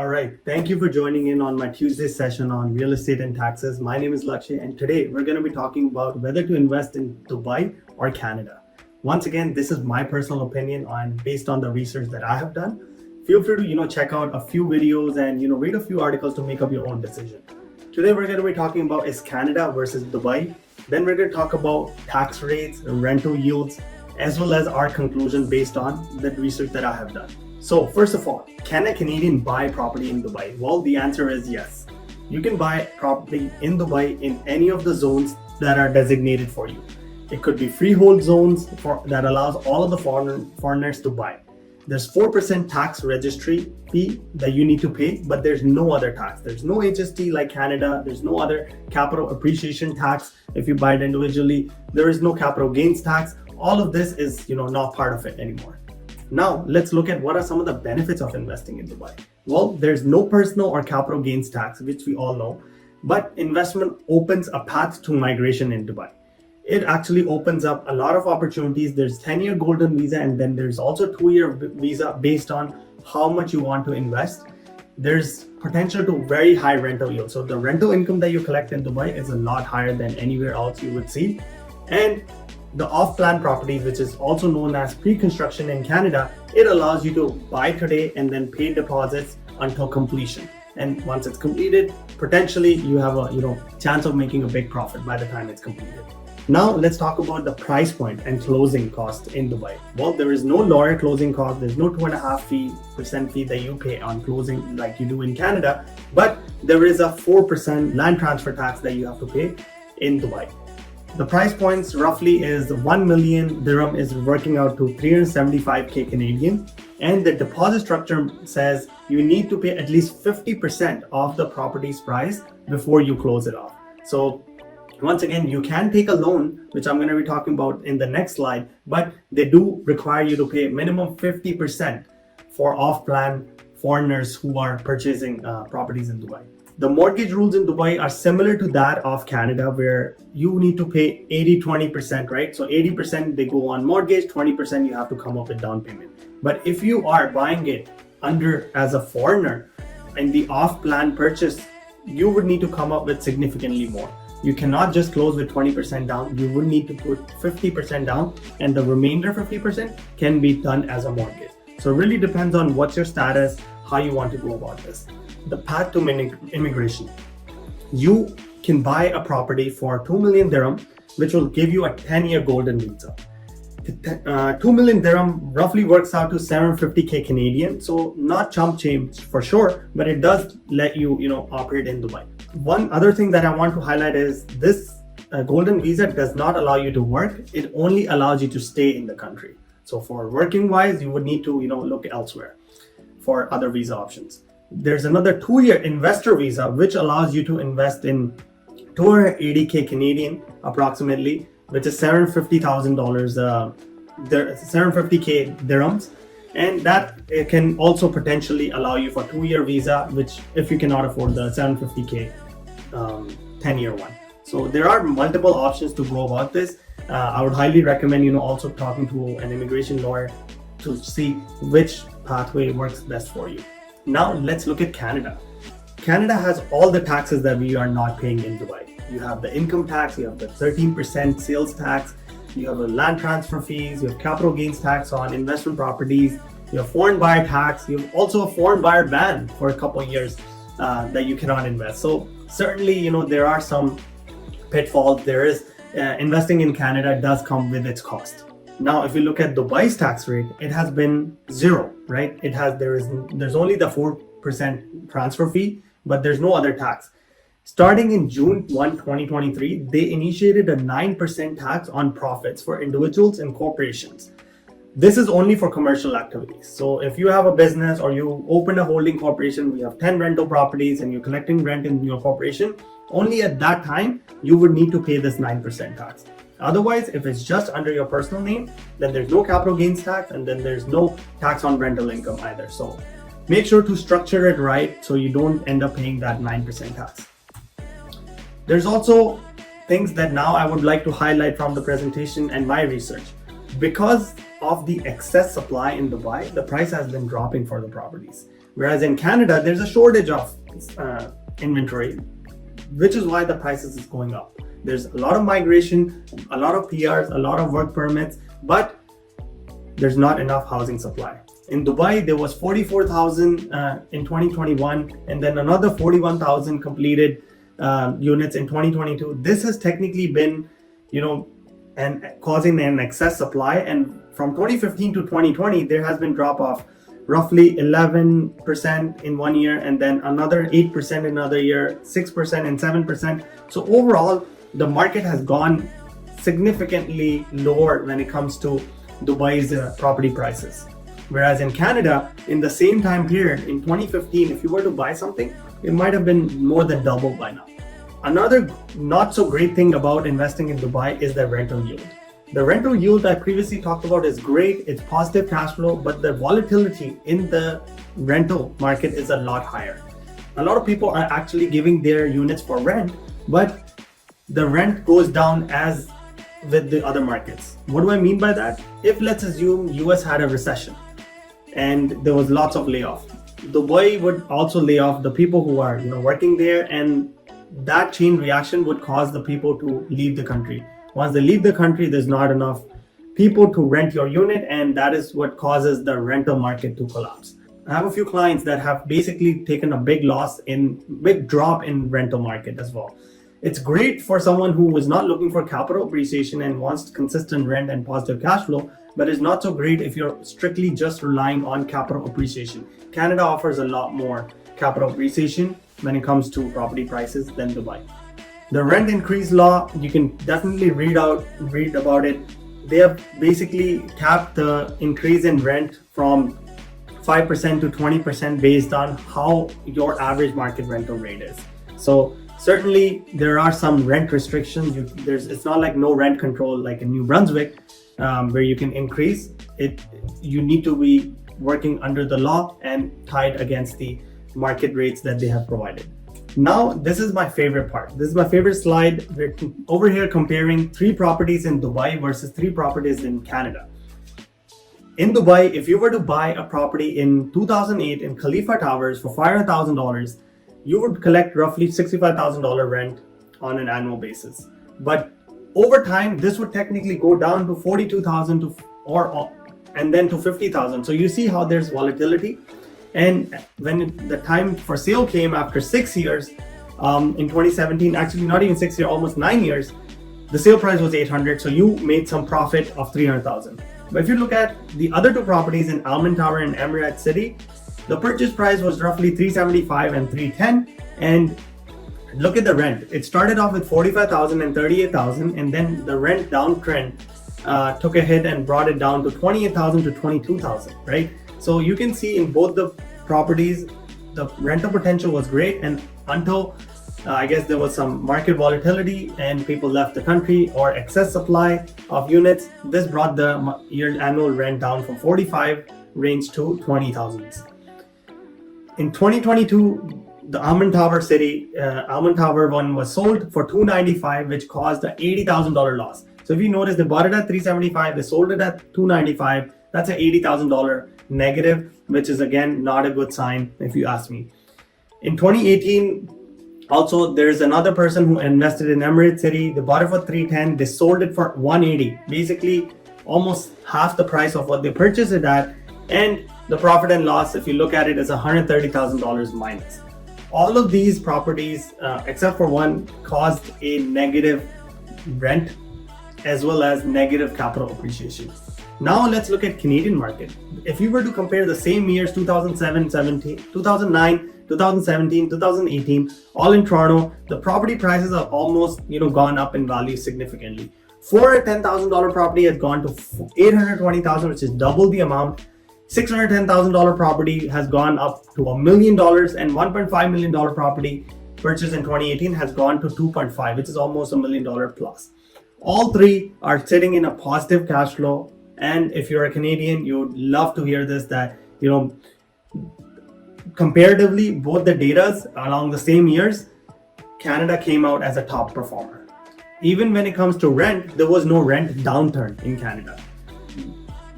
All right. Thank you for joining in on my Tuesday session on real estate and taxes. My name is Lakshay, and today we're going to be talking about whether to invest in Dubai or Canada. Once again, this is my personal opinion on based on the research that I have done. Feel free to check out a few videos and read a few articles to make up your own decision. Today we're going to be talking about is Canada versus Dubai. Then we're going to talk about tax rates, rental yields, as well as our conclusion based on the research that I have done. So first of all, can a Canadian buy property in Dubai? Well, the answer is yes. You can buy property in Dubai in any of the zones that are designated for you. It could be freehold zones that allows all of the foreigners to buy. There's 4% tax registry fee that you need to pay, but there's no other tax. There's no HST like Canada. There's no other capital appreciation tax if you buy it individually. There is no capital gains tax. All of this is not part of it anymore. Now, let's look at what are some of the benefits of investing in Dubai. Well, there's no personal or capital gains tax, which we all know, but investment opens a path to migration in Dubai. It actually opens up a lot of opportunities. There's 10-year golden visa, and then there's also 2-year visa based on how much you want to invest. There's potential to very high rental yield. So the rental income that you collect in Dubai is a lot higher than anywhere else you would see. And the off-plan properties, which is also known as pre-construction in Canada, it allows you to buy today and then pay deposits until completion. And once it's completed, potentially you have a chance of making a big profit by the time it's completed. Now let's talk about the price point and closing cost in Dubai. Well, there is no lawyer closing cost. There's no 2.5% fee that you pay on closing like you do in Canada, but there is a 4% land transfer tax that you have to pay in Dubai. The price points roughly is 1 million dirham is working out to 375k Canadian, and the deposit structure says you need to pay at least 50% of the property's price before you close it off. So once again, you can take a loan, which I'm going to be talking about in the next slide, but they do require you to pay minimum 50% for off-plan foreigners who are purchasing properties in Dubai. The mortgage rules in Dubai are similar to that of Canada, where you need to pay 80-20%, right? So 80% they go on mortgage, 20% you have to come up with down payment. But if you are buying it as a foreigner in the off-plan purchase, you would need to come up with significantly more. You cannot just close with 20% down. You would need to put 50% down, and the remainder 50% can be done as a mortgage. So it really depends on what's your status, how you want to go about this. The path to immigration. You can buy a property for 2 million dirham, which will give you a 10-year golden visa. 2 million dirham roughly works out to 750k Canadian, so not chump change for sure, but it does let you operate in Dubai. One other thing that I want to highlight is this golden visa does not allow you to work. It only allows you to stay in the country. So for working wise, you would need to look elsewhere for other visa options. There's another 2-year investor visa, which allows you to invest in 280k Canadian approximately, which is $750,000, 750k dirhams. And that it can also potentially allow you for 2-year visa, which if you cannot afford the 750k 10-year one. So there are multiple options to go about this. I would highly recommend also talking to an immigration lawyer to see which pathway works best for you. Now let's look at Canada. Canada has all the taxes that we are not paying in Dubai. You have the income tax, you have the 13% sales tax, you have a land transfer fees, you have capital gains tax on investment properties, you have foreign buyer tax, you have also a foreign buyer ban for a couple of years that you cannot invest. So certainly, there are some pitfalls. There is investing in Canada does come with its cost. Now, if you look at Dubai's tax rate, it has been zero, right? There's only the 4% transfer fee, but there's no other tax. Starting in June 1, 2023, they initiated a 9% tax on profits for individuals and corporations. This is only for commercial activities. So if you have a business or you open a holding corporation, we have 10 rental properties and you're collecting rent in your corporation, only at that time, you would need to pay this 9% tax. Otherwise, if it's just under your personal name, then there's no capital gains tax, and then there's no tax on rental income either. So make sure to structure it right so you don't end up paying that 9% tax. There's also things that now I would like to highlight from the presentation and my research. Because of the excess supply in Dubai, the price has been dropping for the properties. Whereas in Canada, there's a shortage of inventory, which is why the prices is going up. There's a lot of migration, a lot of PRs, a lot of work permits, but there's not enough housing supply. In Dubai, there was 44,000 in 2021, and then another 41,000 completed units in 2022. This has technically been, and causing an excess supply. And from 2015 to 2020, there has been drop off roughly 11% in 1 year, and then another 8% in another year, 6% and 7%. So overall, the market has gone significantly lower when it comes to Dubai's property prices. Whereas in Canada, in the same time period, in 2015, if you were to buy something, it might have been more than double by now. Another not so great thing about investing in Dubai is the rental yield. The rental yield I previously talked about is great, it's positive cash flow, but the volatility in the rental market is a lot higher. A lot of people are actually giving their units for rent, but the rent goes down as with the other markets. What do I mean by that? If let's assume US had a recession and there was lots of layoff, Dubai would also lay off the people who are working there, and that chain reaction would cause the people to leave the country. Once they leave the country, there's not enough people to rent your unit, and that is what causes the rental market to collapse. I have a few clients that have basically taken a big drop in rental market as well. It's great for someone who is not looking for capital appreciation and wants consistent rent and positive cash flow, but it's not so great if you're strictly just relying on capital appreciation. Canada offers a lot more capital appreciation when it comes to property prices than Dubai. The rent increase law, you can definitely read about it. They have basically capped the increase in rent from 5% to 20% based on how your average market rental rate is. So certainly there are some rent restrictions. It's not like no rent control like in New Brunswick, where you can increase it. You need to be working under the law and tied against the market rates that they have provided. Now, this is my favorite part. This is my favorite slide. We're over here comparing 3 properties in Dubai versus 3 properties in Canada. In Dubai, if you were to buy a property in 2008 in Khalifa Towers for $500,000, you would collect roughly $65,000 rent on an annual basis. But over time, this would technically go down to $42,000 and then to $50,000. So you see how there's volatility. And when the time for sale came after 6 years, in 2017, actually not even 6 years, almost 9 years, the sale price was $800,000. So you made some profit of $300,000. But if you look at the other 2 properties in Almond Tower and Emirate City, the purchase price was roughly $375,000 and $310,000. And look at the rent. It started off with $45,000 and $38,000, and then the rent downtrend took a hit and brought it down to $28,000 to $22,000, right? So you can see in both the properties, the rental potential was great, and until I guess there was some market volatility and people left the country or excess supply of units, this brought the year annual rent down from 45 range to 20,000. In 2022, the Almond Tower one was sold for $295,000, which caused an $80,000 loss. So if you notice, they bought it at $375,000, they sold it at $295,000. That's an $80,000 negative, which is again not a good sign if you ask me. In 2018, also there's another person who invested in Emirate City. They bought it for $310,000, they sold it for $180,000, basically almost half the price of what they purchased it at, and the profit and loss, if you look at it, is $130,000 minus. All of these properties, except for one, caused a negative rent as well as negative capital appreciation. Now let's look at Canadian market. If you were to compare the same years, 2009, 2017, 2018, all in Toronto, the property prices have almost gone up in value significantly. For a $10,000 property has gone to $820,000, which is double the amount. $610,000 property has gone up to $1 million, and $1.5 million property purchased in 2018 has gone to 2.5, which is almost $1 million plus. All 3 are sitting in a positive cash flow. And if you're a Canadian, you would love to hear this, that comparatively, both the datas along the same years, Canada came out as a top performer. Even when it comes to rent, there was no rent downturn in Canada.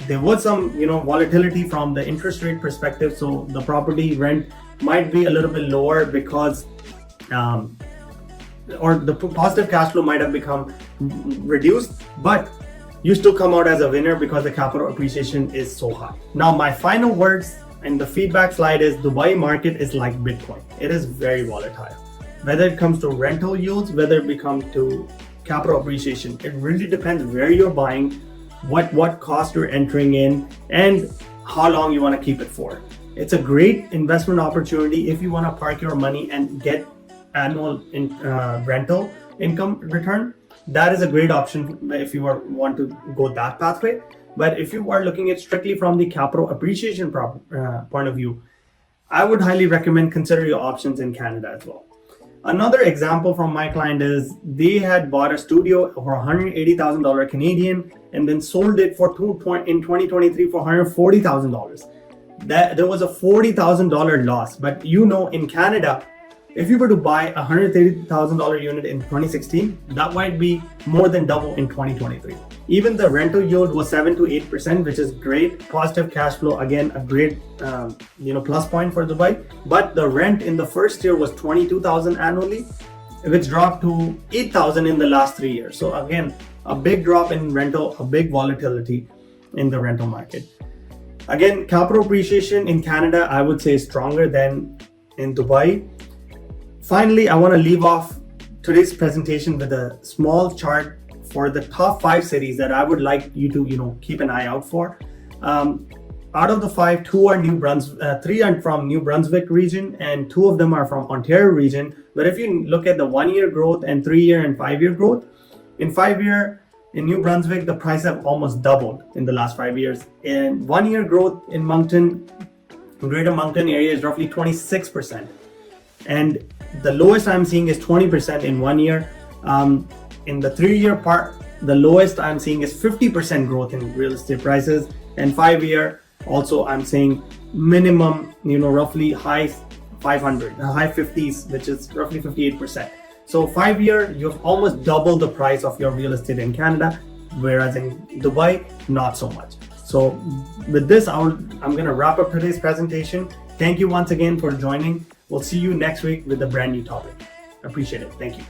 there was some volatility from the interest rate perspective, so the property rent might be a little bit lower because or the positive cash flow might have become reduced, but you still come out as a winner because the capital appreciation is so high. Now, my final words in the feedback slide is Dubai market is like Bitcoin. It is very volatile. Whether it comes to rental yields, whether it becomes to capital appreciation, it really depends where you're buying, what cost you're entering in, and how long you want to keep it for. It's a great investment opportunity if you want to park your money and get annual rental income return. That is a great option if you want to go that pathway. But if you are looking at strictly from the capital appreciation point of view, I would highly recommend consider your options in Canada as well. Another example from my client is they had bought a studio for $180,000 Canadian and then sold it for in 2023 for $140,000. That there was a $40,000 loss. But in Canada, if you were to buy a $130,000 unit in 2016, that might be more than double in 2023. Even the rental yield was 7 to 8%, which is great. Positive cash flow, again, a great plus point for Dubai. But the rent in the first year was $22,000 annually, which dropped to $8,000 in the last 3 years. So again, a big drop in rental, a big volatility in the rental market. Again, capital appreciation in Canada, I would say, is stronger than in Dubai. Finally, I want to leave off today's presentation with a small chart for the top 5 cities that I would like you to keep an eye out for. Out of the 5, 2 are 3 are from New Brunswick region and 2 of them are from Ontario region. But if you look at the 1-year growth and 3-year and 5-year growth, in 5-year in New Brunswick, the price have almost doubled in the last 5 years. In 1-year growth in Greater Moncton area is roughly 26%. And the lowest I'm seeing is 20% in 1 year. In the 3-year part, the lowest I'm seeing is 50% growth in real estate prices. And 5-year, also I'm saying minimum, roughly high 50s, which is roughly 58%. So 5-year, you've almost doubled the price of your real estate in Canada, whereas in Dubai, not so much. So with this, I'm going to wrap up today's presentation. Thank you once again for joining. We'll see you next week with a brand new topic. Appreciate it. Thank you.